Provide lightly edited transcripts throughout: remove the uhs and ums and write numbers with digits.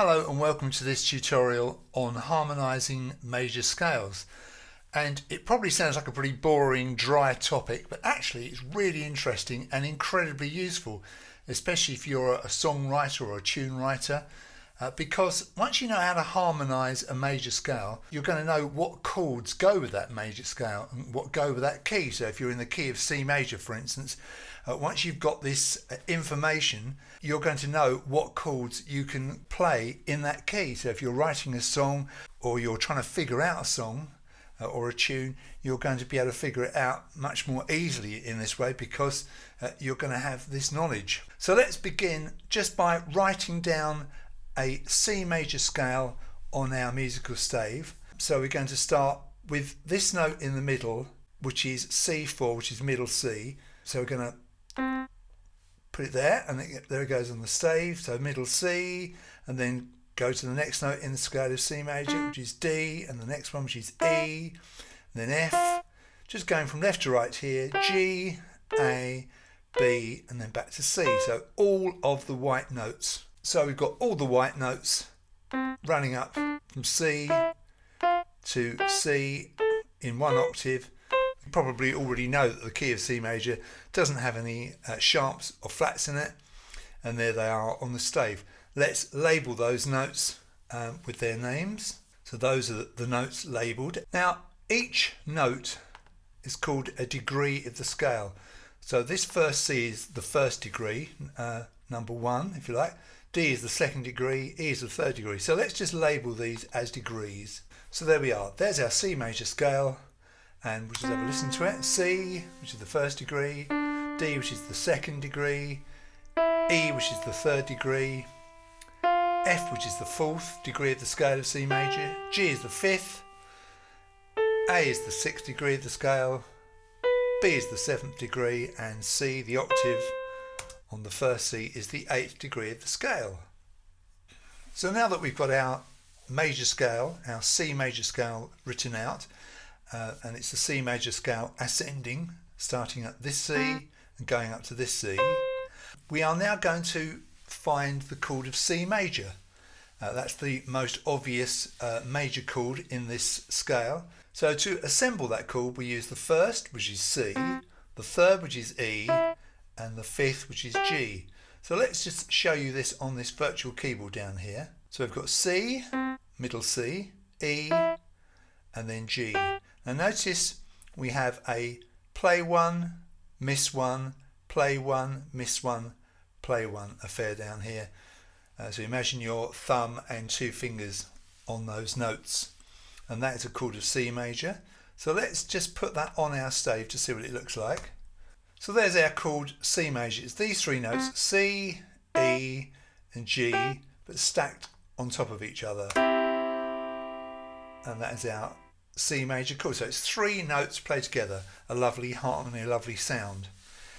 Hello and welcome to this tutorial on harmonizing major scales. And it probably sounds like a pretty boring, dry topic, but actually it's really interesting and incredibly useful, especially if you're a songwriter or a tune writer, because once you know how to harmonize a major scale, you're going to know what chords go with that major scale and what go with that key. So if you're in the key of C major, for instance, once you've got this information, you're going to know what chords you can play in that key. So if you're writing a song or you're trying to figure out a song or a tune, you're going to be able to figure it out much more easily in this way because you're going to have this knowledge. So let's begin just by writing down a C major scale on our musical stave. So we're going to start with this note in the middle, which is C4, which is middle C. So we're going to put it there, and there it goes on the stave. So middle C, and then go to the next note in the scale of C major, which is D, and the next one, which is E, and then F. Just going from left to right here, G, A, B, and then back to C. So all of the white notes. So we've got all the white notes running up from C to C in one octave. You probably already know that the key of C major doesn't have any sharps or flats in it, and there they are on the stave. Let's label those notes with their names. So those are the notes labelled. Now each note is called a degree of the scale. So this first C is the first degree, number 1 if you like. D is the second degree, E is the third degree. So let's just label these as degrees. So there we are. There's our C major scale, and we'll just have a listen to it. C, which is the first degree, D, which is the second degree, E, which is the third degree, F, which is the fourth degree of the scale of C major, G is the fifth, A is the sixth degree of the scale, B is the seventh degree, and C, the octave on the first C, is the 8th degree of the scale. So now that we've got our major scale, our C major scale written out, and it's the C major scale ascending, starting at this C and going up to this C, we are now going to find the chord of C major. That's the most obvious major chord in this scale. So to assemble that chord, we use the first, which is C, the third, which is E, and the fifth, which is G. So let's just show you this on this virtual keyboard down here. So we've got C, middle C, E, and then G. Now notice we have a play one, miss one, play one, miss one, play one affair down here. So imagine your thumb and 2 fingers on those notes, and that is a chord of C major. So let's just put that on our stave to see what it looks like. So there's our chord C major. It's these 3 notes, C, E, and G, but stacked on top of each other. And that is our C major chord. So it's 3 notes played together, a lovely harmony, a lovely sound.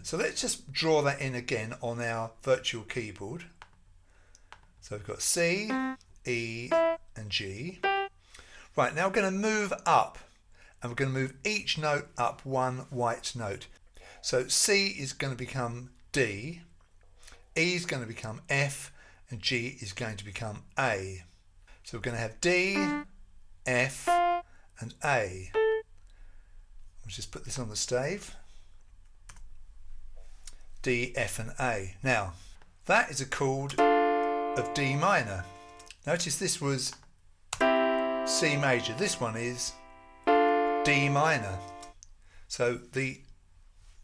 So let's just draw that in again on our virtual keyboard. So we've got C, E, and G. Right, now we're going to move up, and we're going to move each note up 1 white note. So C is going to become D, E is going to become F, and G is going to become A. So we're going to have D, F, and A. We'll just put this on the stave. D, F, and A. Now, that is a chord of D minor. Notice this was C major. This one is D minor. So the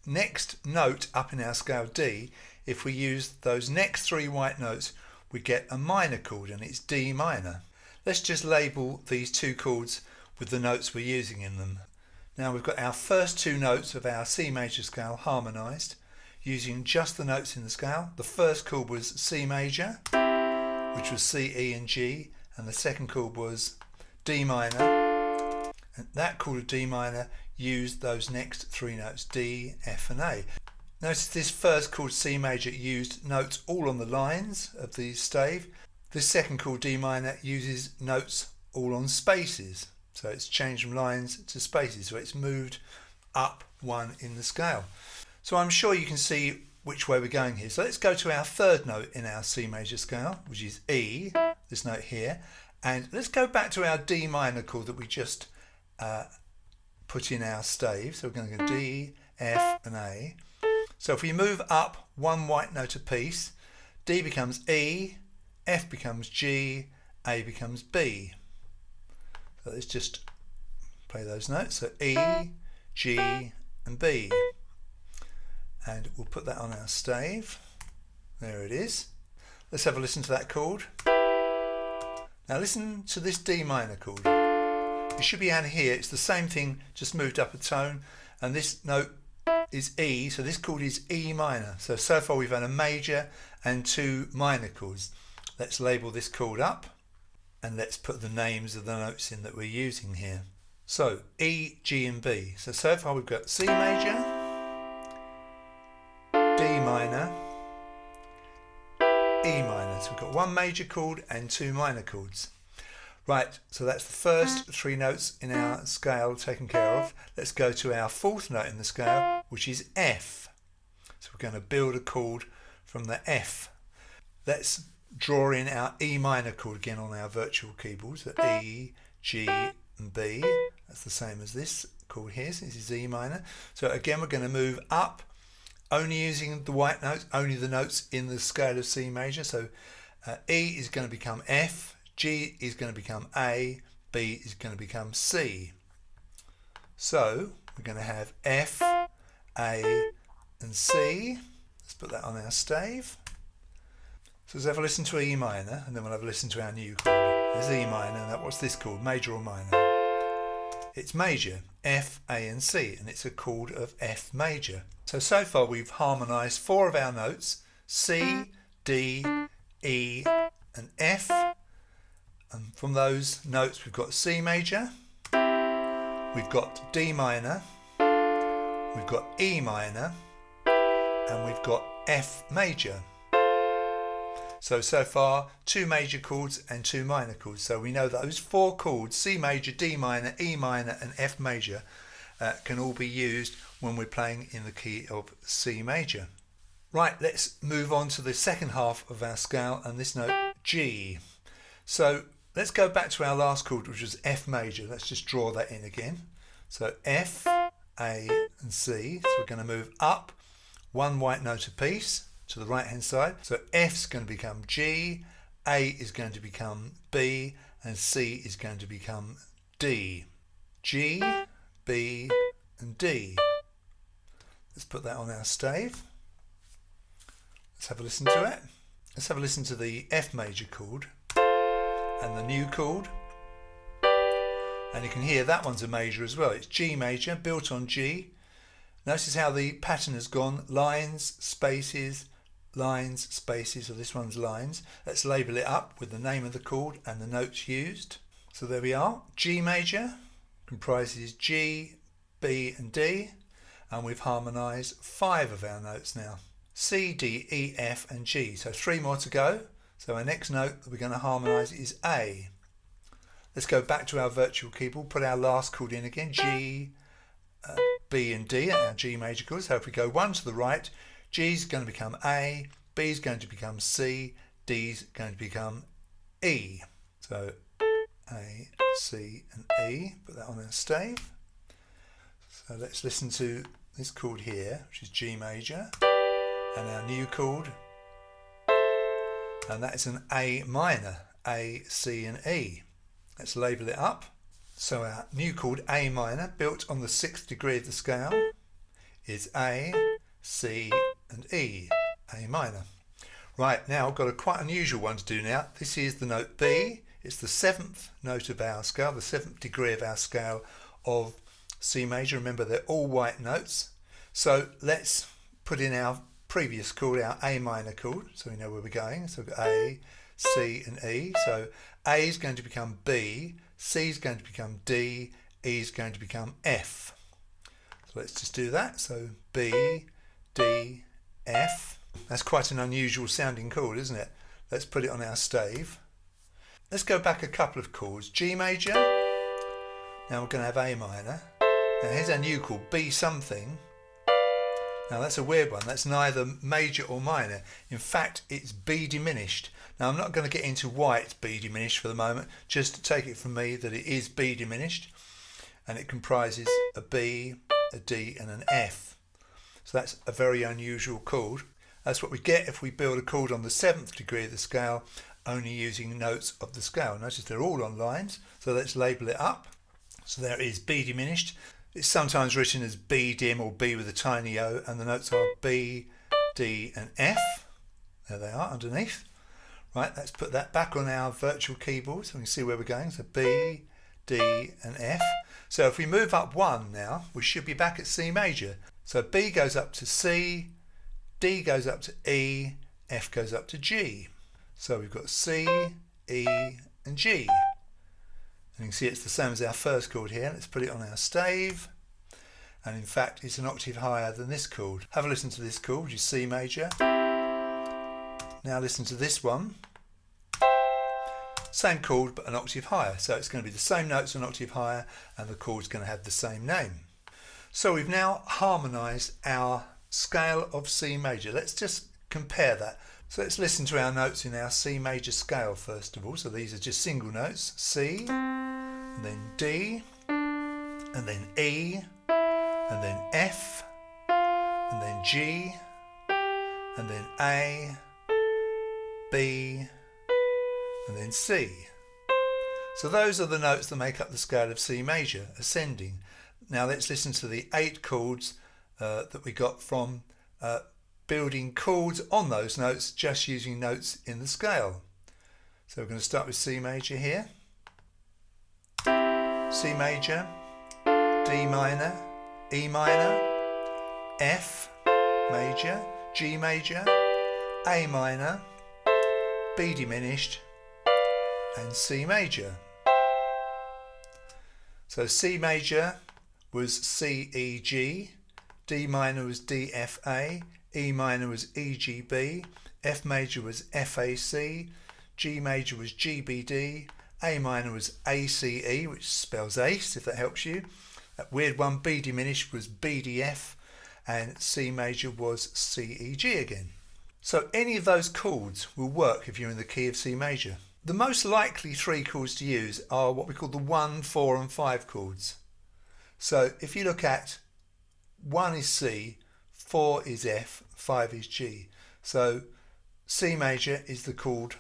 next note up in our scale D, if we use those next 3 white notes, we get a minor chord, and it's D minor. Let's just label these 2 chords with the notes we're using in them. Now we've got our first 2 notes of our C major scale harmonized using just the notes in the scale. The first chord was C major, which was C, E, and G, and the second chord was D minor, and that chord of D minor used those next 3 notes, D, F, and A. Notice this first chord C major used notes all on the lines of the stave. This second chord D minor uses notes all on spaces. So it's changed from lines to spaces, so it's moved up 1 in the scale. So I'm sure you can see which way we're going here. So let's go to our third note in our C major scale, which is E, this note here. And let's go back to our D minor chord that we just put in our stave. So we're going to go D, F and A. So if we move up one white note apiece, D becomes E, F becomes G, A becomes B. So let's just play those notes. So E, G and B. And we'll put that on our stave. There it is. Let's have a listen to that chord. Now listen to this D minor chord. It should be out here. It's the same thing, just moved up a tone. And this note is E, so this chord is E minor. So far we've had a major and two minor chords. Let's label this chord up and let's put the names of the notes in that we're using here. So E, G and B. So far we've got C major, D minor, E minor. So we've got one major chord and two minor chords. Right, so that's the first three notes in our scale taken care of. Let's go to our fourth note in the scale, which is F. So we're going to build a chord from the F. Let's draw in our E minor chord again on our virtual keyboards. So E, G and B. That's the same as this chord here. So this is E minor. So again we're going to move up, only using the white notes, only the notes in the scale of C major. So E is going to become F. G is going to become A, B is going to become C. So we're going to have F, A and C. Let's put that on our stave. So let's have a listen to E minor and then we'll have a listen to our new chord. There's E minor, and what's this chord? Major or minor? It's major, F, A and C, and it's a chord of F major. So far we've harmonised four of our notes, C, D, E and F. And from those notes we've got C major, we've got D minor, we've got E minor, and we've got F major. So far two major chords and two minor chords. So we know that those four chords, C major, D minor, E minor and F major, can all be used when we're playing in the key of C major. Right, let's move on to the second half of our scale and this note G. So let's go back to our last chord, which was F major. Let's just draw that in again. So F, A and C. So we're going to move up one white note apiece to the right hand side. So F's going to become G, A is going to become B and C is going to become D. G, B and D. Let's put that on our stave. Let's have a listen to it. Let's have a listen to the F major chord and the new chord, and you can hear that one's a major as well. It's G major built on G. Notice how the pattern has gone lines, spaces, so this one's lines. Let's label it up with the name of the chord and the notes used. So there we are. G major comprises G, B and D, and we've harmonised five of our notes now. C, D, E, F and G. So three more to go. So our next note that we're going to harmonise is A. Let's go back to our virtual keyboard, put our last chord in again, G, B and D, our G major chords. So if we go one to the right, G is going to become A, B is going to become C, D is going to become E. So A, C and E, put that on our stave. So let's listen to this chord here, which is G major, and our new chord, and that is an A minor, A, C and E. Let's label it up. So our new chord A minor, built on the 6th degree of the scale, is A, C and E, A minor. Right, now I've got a quite unusual one to do now. This is the note B. It's the 7th note of our scale, the 7th degree of our scale of C major. Remember, they're all white notes. So let's put in our previous chord, our A minor chord, so we know where we're going. So we've got A, C and E. So A is going to become B, C is going to become D, E is going to become F. So let's just do that. So B, D, F. That's quite an unusual sounding chord, isn't it? Let's put it on our stave. Let's go back a couple of chords. G major. Now we're going to have A minor. Now here's our new chord, B something. Now that's a weird one. That's neither major or minor. In fact, it's B diminished. Now I'm not going to get into why it's B diminished for the moment, just to take it from me that it is B diminished, and it comprises a B, a D and an F. So that's a very unusual chord. That's what we get if we build a chord on the 7th degree of the scale, only using notes of the scale. Notice they're all on lines, so let's label it up. So there is B diminished. It's sometimes written as B dim or B with a tiny O, and the notes are B, D and F. There they are underneath. Right, let's put that back on our virtual keyboard so we can see where we're going. So B, D and F. So if we move up one now, we should be back at C major. So B goes up to C, D goes up to E, F goes up to G. So we've got C, E and G. And you can see it's the same as our first chord here. Let's put it on our stave. And in fact, it's an octave higher than this chord. Have a listen to this chord, which is C major. Now listen to this one. Same chord, but an octave higher. So it's going to be the same notes an octave higher, and the chord's going to have the same name. So we've now harmonised our scale of C major. Let's just compare that. So let's listen to our notes in our C major scale first of all. So these are just single notes. C, and then D, and then E, and then F, and then G, and then A, B, and then C. So those are the notes that make up the scale of C major, ascending. Now let's listen to the 8 chords that we got from building chords on those notes just using notes in the scale. So we're going to start with C major here. C major, D minor, E minor, F major, G major, A minor, B diminished and C major. So C major was C, E, G, D minor was D, F, A, E minor was E, G, B, F major was F, A, C, G major was G, B, D, A minor was A, C, E, which spells ace if that helps you. That weird one, B diminished, was B, D, F, and C major was C, E, G again. So any of those chords will work if you're in the key of C major. The most likely 3 chords to use are what we call the 1, 4 and 5 chords. So if you look at 1 is C, 4 is F, 5 is G. So C major is the chord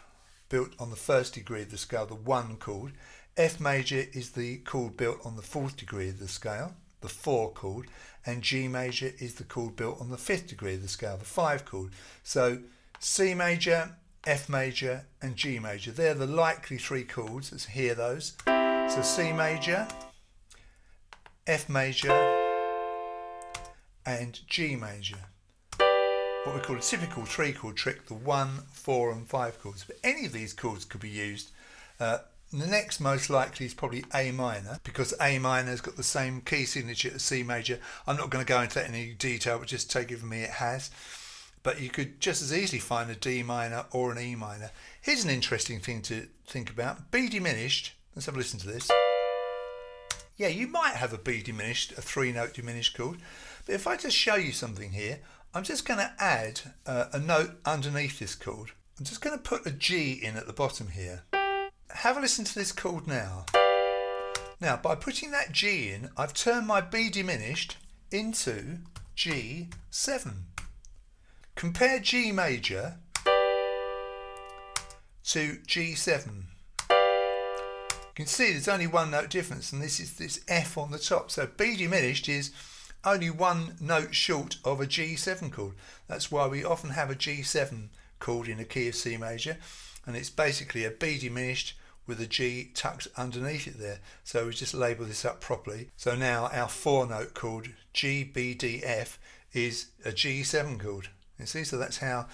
built on the 1st degree of the scale, the 1 chord. F major is the chord built on the 4th degree of the scale, the 4 chord. And G major is the chord built on the 5th degree of the scale, the 5 chord. So C major, F major and G major, they're the likely 3 chords. Let's hear those. So C major, F major and G major. What we call a typical 3 chord trick, the 1, 4 and 5 chords. But any of these chords could be used. The next most likely is probably A minor, because A minor has got the same key signature as C major. I'm not going to go into that in any detail, but just take it from me it has. But you could just as easily find a D minor or an E minor. Here's an interesting thing to think about. B diminished, let's have a listen to this. Yeah, you might have a B diminished, a 3-note diminished chord. But if I just show you something here, I'm just going to add a note underneath this chord. I'm just going to put a G in at the bottom here. Have a listen to this chord now. Now, by putting that G in, I've turned my B diminished into G7. Compare G major to G7. You can see there's only 1 note difference, and this is this F on the top. So B diminished is only 1 note short of a G7 chord. That's why we often have a G7 chord in a key of C major, and it's basically a B diminished with a G tucked underneath it there. So we just label this up properly. So now our 4-note chord G, B, D, F is a G7 chord. You see, so that's how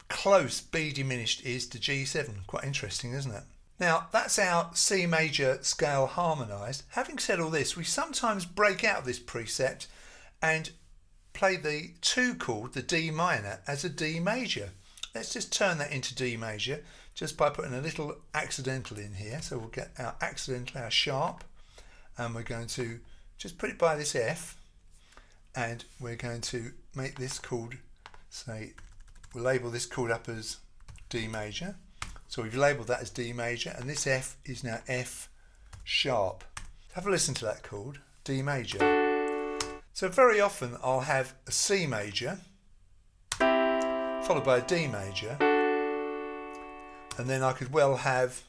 close B diminished is to G7. Quite interesting, isn't it? Now that's our C major scale harmonised. Having said all this, we sometimes break out of this precept and play the 2 chord, the D minor, as a D major. Let's just turn that into D major just by putting a little accidental in here. So we'll get our accidental, our sharp, and we're going to just put it by this F, and we're going to make this chord, say, we'll label this chord up as D major. So we've labelled that as D major, and this F is now F sharp. Have a listen to that chord, D major. So very often I'll have a C major followed by a D major, and then I could well have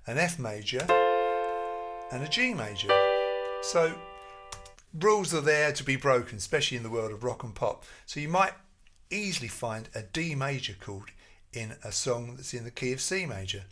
an F major and a G major. So rules are there to be broken, especially in the world of rock and pop. So you might easily find a D major chord in a song that's in the key of C major.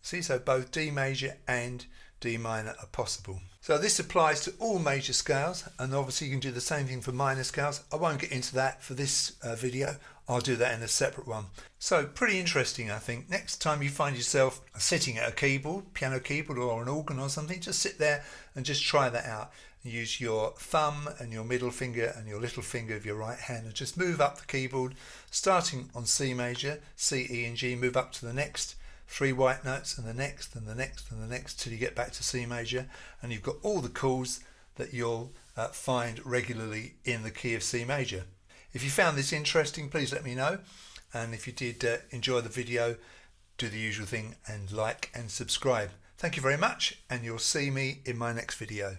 See, so both D major and D minor are possible. So this applies to all major scales, and obviously you can do the same thing for minor scales. I won't get into that for this video. I'll do that in a separate one. So pretty interesting, I think. Next time you find yourself sitting at a keyboard, piano keyboard or an organ or something, just sit there and just try that out. Use your thumb and your middle finger and your little finger of your right hand and just move up the keyboard, starting on C major, C, E and G, move up to the next 3 white notes and the next and the next and the next till you get back to C major, and you've got all the chords that you'll find regularly in the key of C major. If you found this interesting, please let me know, and if you did enjoy the video, do the usual thing and like and subscribe. Thank you very much, and you'll see me in my next video.